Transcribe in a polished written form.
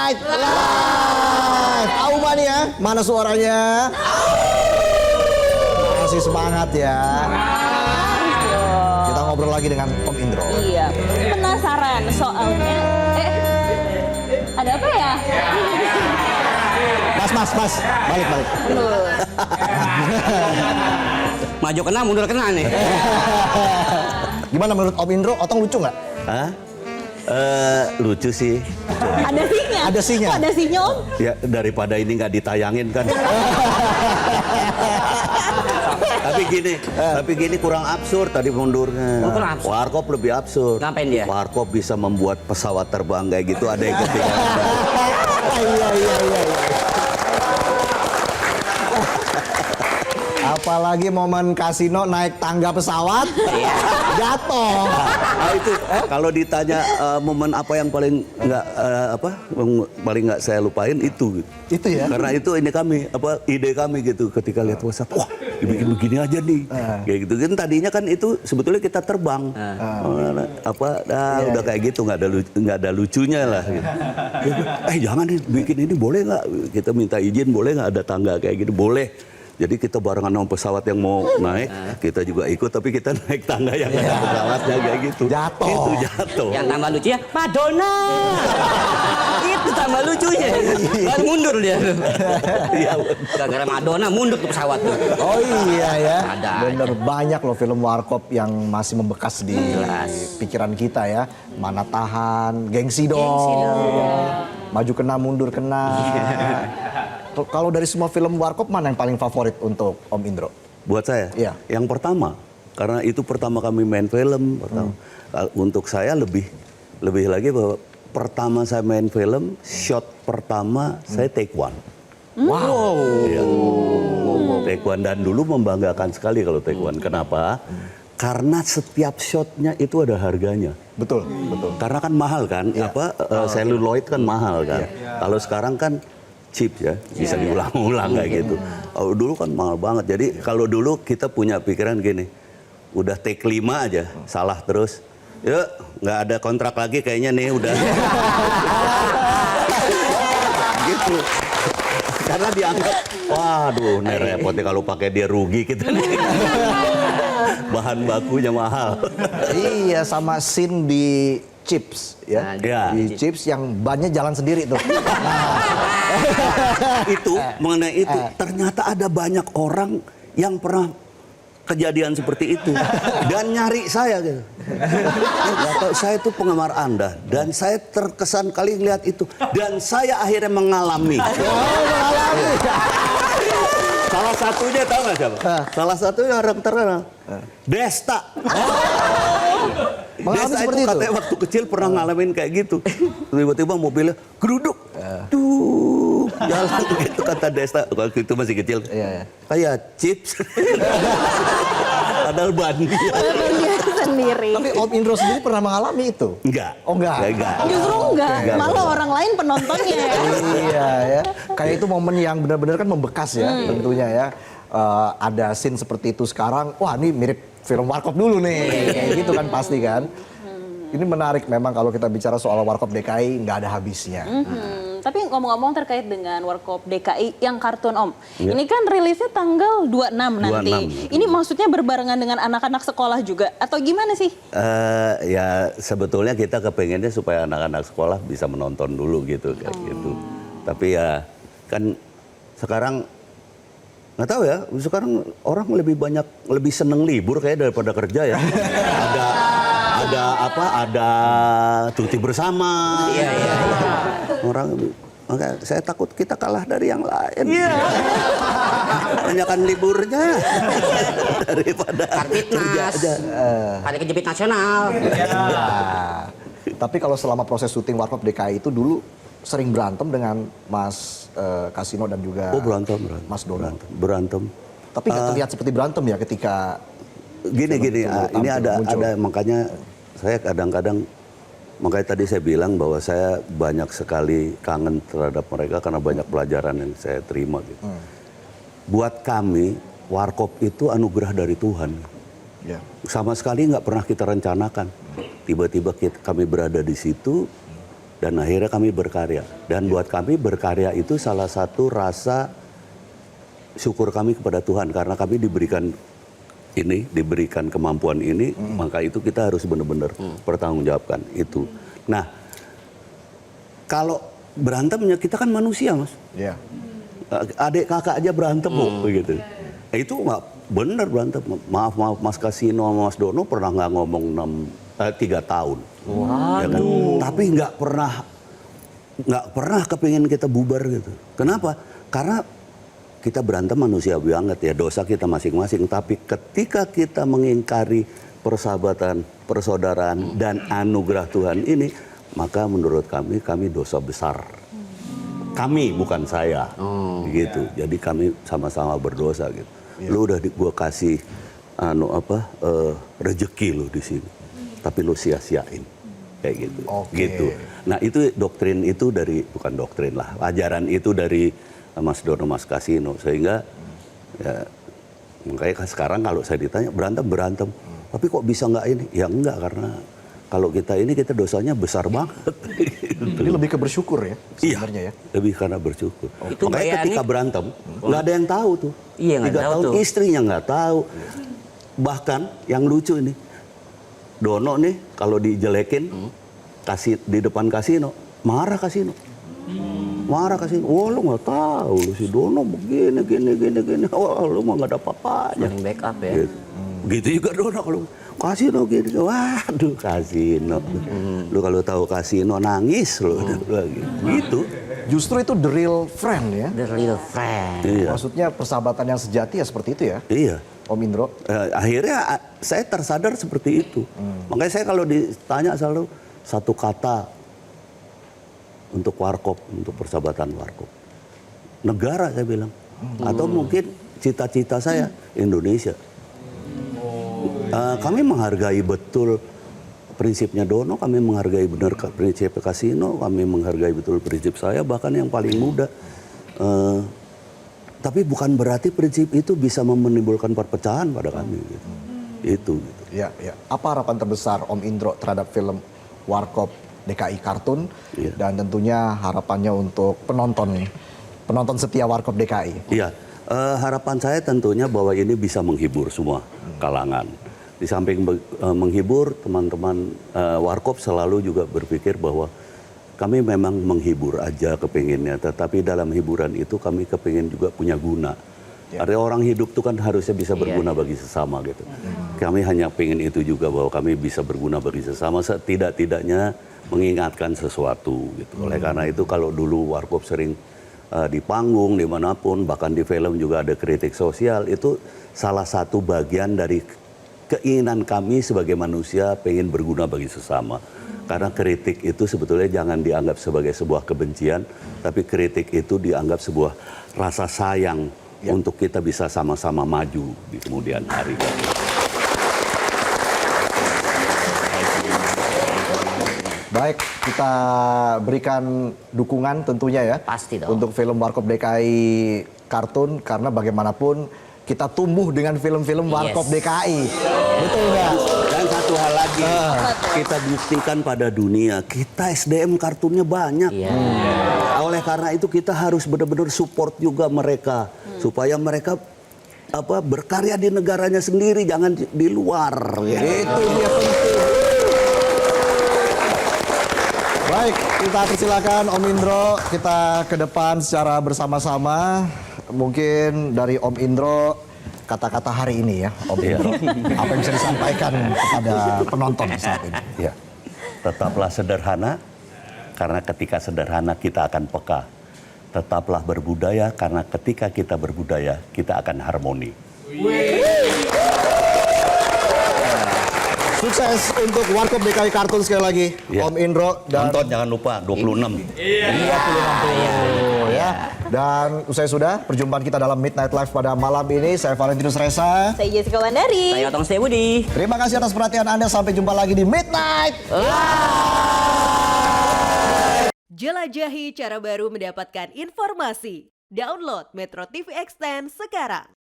Night Live. Auma nih ya, mana suaranya? Masih semangat ya. Kita ngobrol lagi dengan Om Indro. Iya, penasaran soalnya. Ada apa ya? Mas, balik. Maju kena, mundur kena nih. Gimana menurut Om Indro, Otong lucu nggak? Hah? Lucu sih. Ada sinya. Ada sinya. Kok ada sinya, Om? Ya daripada ini nggak ditayangin kan. tapi gini kurang absurd tadi mundurnya. Oh, kurang absurd. Warkop lebih absurd. Ngapain dia? Warkop bisa membuat pesawat terbang kayak gitu, ada yang ketinggalan. Iya. Apalagi momen kasino naik tangga pesawat, jatuh. Nah, itu kalau ditanya momen apa yang paling nggak saya lupain itu. Itu ya. Karena itu ide kami gitu ketika lihat WhatsApp, wah dibikin begini aja nih, kayak gitu kan tadinya kan itu sebetulnya kita terbang, udah kayak gitu nggak ada lucunya lah. Gitu. Jangan nih bikin ini boleh nggak? Kita minta izin boleh nggak ada tangga kayak gitu boleh. Jadi kita barengan sama pesawat yang mau naik, kita juga ikut, tapi kita naik tangga yang ada pesawatnya kayak gitu. Jatuh. Itu jatuh. Yang tambah lucunya, Madonna. Itu tambah lucunya. Baru mundur dia. Iya. Gara-gara Madonna mundur ke pesawat tuh. Oh iya ya. Ada Bener banyak loh film Warkop yang masih membekas di pikiran kita ya. Mana tahan, gengsi dong. Maju kena, mundur kena. Kalau dari semua film Warkop mana yang paling favorit untuk Om Indro? Buat saya, Iya. yang pertama, karena itu pertama kami main film. Untuk saya lebih lagi bahwa pertama saya main film, shot pertama saya take one. Wow. Iya. Take one, dan dulu membanggakan sekali kalau take one. Kenapa? Karena setiap shotnya itu ada harganya. Betul. Karena kan mahal kan, celluloid kan mahal kan. Kalau sekarang kan cheap ya, bisa diulang-ulang kayak gitu. Kalau dulu kan mahal banget. Jadi kalau dulu kita punya pikiran gini, udah take 5 aja, salah terus. Yuk, nggak ada kontrak lagi kayaknya nih udah. Gitu. Karena dianggap, waduh, nih repotnya kalau pakai dia rugi kita nih. Bahan bakunya mahal. Iya, sama scene di Chips ya. Di Chips yang bannya jalan sendiri tuh. Itu mengenai itu ternyata ada banyak orang yang pernah kejadian seperti itu dan nyari saya gitu. Saya itu penggemar Anda dan saya terkesan kali lihat itu dan saya akhirnya mengalami. Salah satunya tahu nggak siapa? Salah satunya orang terkenal. Desta. Desta itu katanya waktu kecil pernah ngalamin kayak gitu. Tiba-tiba mobilnya geruduk. Tuh, jalan gitu kata Desta. Waktu itu masih kecil. Kayak chips. Padahal ban dia. Sendiri. Tapi Om Indro sendiri pernah mengalami itu? Enggak. Oh enggak? Justru enggak. Malah orang lain penontonnya. Iya ya. Kayak itu momen yang benar-benar kan membekas ya tentunya ya. Ada scene seperti itu sekarang, wah ini mirip film Warkop dulu nih. Kayak gitu kan pasti kan. Ini menarik memang kalau kita bicara soal Warkop DKI nggak ada habisnya. Tapi ngomong-ngomong terkait dengan Warkop DKI yang kartun Om. Ini kan rilisnya tanggal 26 nanti. 26. Ini maksudnya berbarengan dengan anak-anak sekolah juga atau gimana sih? Ya sebetulnya kita kepengennya supaya anak-anak sekolah bisa menonton dulu gitu kayak gitu. Tapi ya kan sekarang nggak tahu ya, sekarang orang lebih seneng libur kayak daripada kerja ya. ada cuti bersama. Iya. Orang maka saya takut kita kalah dari yang lain. Banyakan liburnya daripada kerja aja. Hari kejepit nasional. Tapi kalau selama proses syuting Warkop DKI itu dulu sering berantem dengan Mas Kasino dan juga Mas Dono. Berantem. Tapi nggak terlihat seperti berantem ya ketika Gini, ini ada makanya saya kadang-kadang makanya tadi saya bilang bahwa saya banyak sekali kangen terhadap mereka karena banyak pelajaran yang saya terima gitu. Buat kami Warkop itu anugerah dari Tuhan. Sama sekali nggak pernah kita rencanakan. Tiba-tiba kami berada di situ Dan akhirnya kami berkarya. Dan buat kami berkarya itu salah satu rasa syukur kami kepada Tuhan. Karena kami diberikan kemampuan ini, maka itu kita harus benar-benar pertanggungjawabkan itu. Nah, kalau berantemnya kita kan manusia, Mas. Iya. Adik kakak aja berantem kok, begitu. Itu nggak benar berantem. Maaf Mas Kasino sama Mas Dono pernah nggak ngomong 3 tahun. Ya kan? Tapi nggak pernah kepingin kita bubar gitu. Kenapa? Karena kita berantem manusia banget ya, dosa kita masing-masing. Tapi ketika kita mengingkari persahabatan, persaudaraan, dan anugerah Tuhan ini, maka menurut kami dosa besar. Kami, bukan saya, gitu. Jadi kami sama-sama berdosa gitu. Lu udah gua kasih rezeki lu di sini, tapi lu sia-siain, kayak gitu. Gitu. Nah itu doktrin itu bukan doktrin lah, ajaran itu dari Mas Dono, Mas Kasino, sehingga ya, makanya sekarang kalau saya ditanya berantem, tapi kok bisa nggak ini? Ya enggak, karena kalau kita dosanya besar banget. Ini lebih ke bersyukur ya sebenarnya ya. Lebih karena bersyukur. Itu makanya ketika berantem nggak ada yang tahu tuh. Iya, nggak 3 tahu tahun tuh. istrinya nggak tahu. Bahkan yang lucu ini, Dono nih kalau dijelekin di depan Kasino, marah Kasino. Wah lu nggak tahu lu si Dono begini. Wah lu mah nggak ada apa-apanya. Yang backup ya. Gitu juga Dono kalau Kasino gini. Waduh Kasino. Lu kalau tahu Kasino nangis lu. Gitu. Justru itu the real friend ya. The real friend. Iya. Maksudnya persahabatan yang sejati ya seperti itu ya. Iya. Om Indro. Akhirnya saya tersadar seperti itu. Makanya saya kalau ditanya selalu satu kata untuk warkop, untuk persahabatan warkop. Negara saya bilang. Atau mungkin cita-cita saya Indonesia. Kami menghargai betul prinsipnya Dono, kami menghargai benar prinsip Kasino, kami menghargai betul prinsip saya, bahkan yang paling muda. Tapi bukan berarti prinsip itu bisa menimbulkan perpecahan pada kami. Gitu. Itu. Gitu. Ya. Apa harapan terbesar Om Indro terhadap film Warkop DKI Kartun? Iya. Dan tentunya harapannya untuk penonton setia Warkop DKI. Iya, harapan saya tentunya bahwa ini bisa menghibur semua kalangan. Di samping menghibur, teman-teman Warkop selalu juga berpikir bahwa kami memang menghibur aja kepinginnya, tetapi dalam hiburan itu kami kepingin juga punya guna. Ada orang hidup itu kan harusnya bisa berguna bagi sesama gitu. Kami hanya pengen itu juga, bahwa kami bisa berguna bagi sesama, setidak-tidaknya mengingatkan sesuatu gitu. Oleh karena itu kalau dulu Warkop sering di panggung dimanapun, bahkan di film juga ada kritik sosial, itu salah satu bagian dari keinginan kami sebagai manusia pengen berguna bagi sesama. Karena kritik itu sebetulnya jangan dianggap sebagai sebuah kebencian, tapi kritik itu dianggap sebuah rasa sayang untuk kita bisa sama-sama maju di kemudian hari. Baik, kita berikan dukungan tentunya ya. Pasti dong. Untuk film Warkop DKI Kartun, karena bagaimanapun kita tumbuh dengan film-film Warkop DKI. Betul nggak? Dan satu hal lagi, kita buktikan pada dunia, kita SDM kartunnya banyak. Oleh karena itu kita harus benar-benar support juga mereka, supaya mereka berkarya di negaranya sendiri, jangan di luar. Itu dia penting. Baik, kita persilakan Om Indro, kita ke depan secara bersama-sama. Mungkin dari Om Indro, kata-kata hari ini ya, Om Indro. Apa yang bisa disampaikan kepada penonton saat ini? Ya. Tetaplah sederhana, karena ketika sederhana kita akan peka. Tetaplah berbudaya, karena ketika kita berbudaya, kita akan harmoni. Sukses untuk Warkop DKI Kartun sekali lagi, Ya. Om Indro. Dan Nonton jangan lupa, 26. ya. Dan usai sudah perjumpaan kita dalam Midnight Live pada malam ini. Saya Valentinus Reza. Saya Jessica Wandari. Saya Otong Setiabudi. Terima kasih atas perhatian Anda. Sampai jumpa lagi di Midnight. Jelajahi cara baru mendapatkan informasi. Download Metro TV Extend sekarang.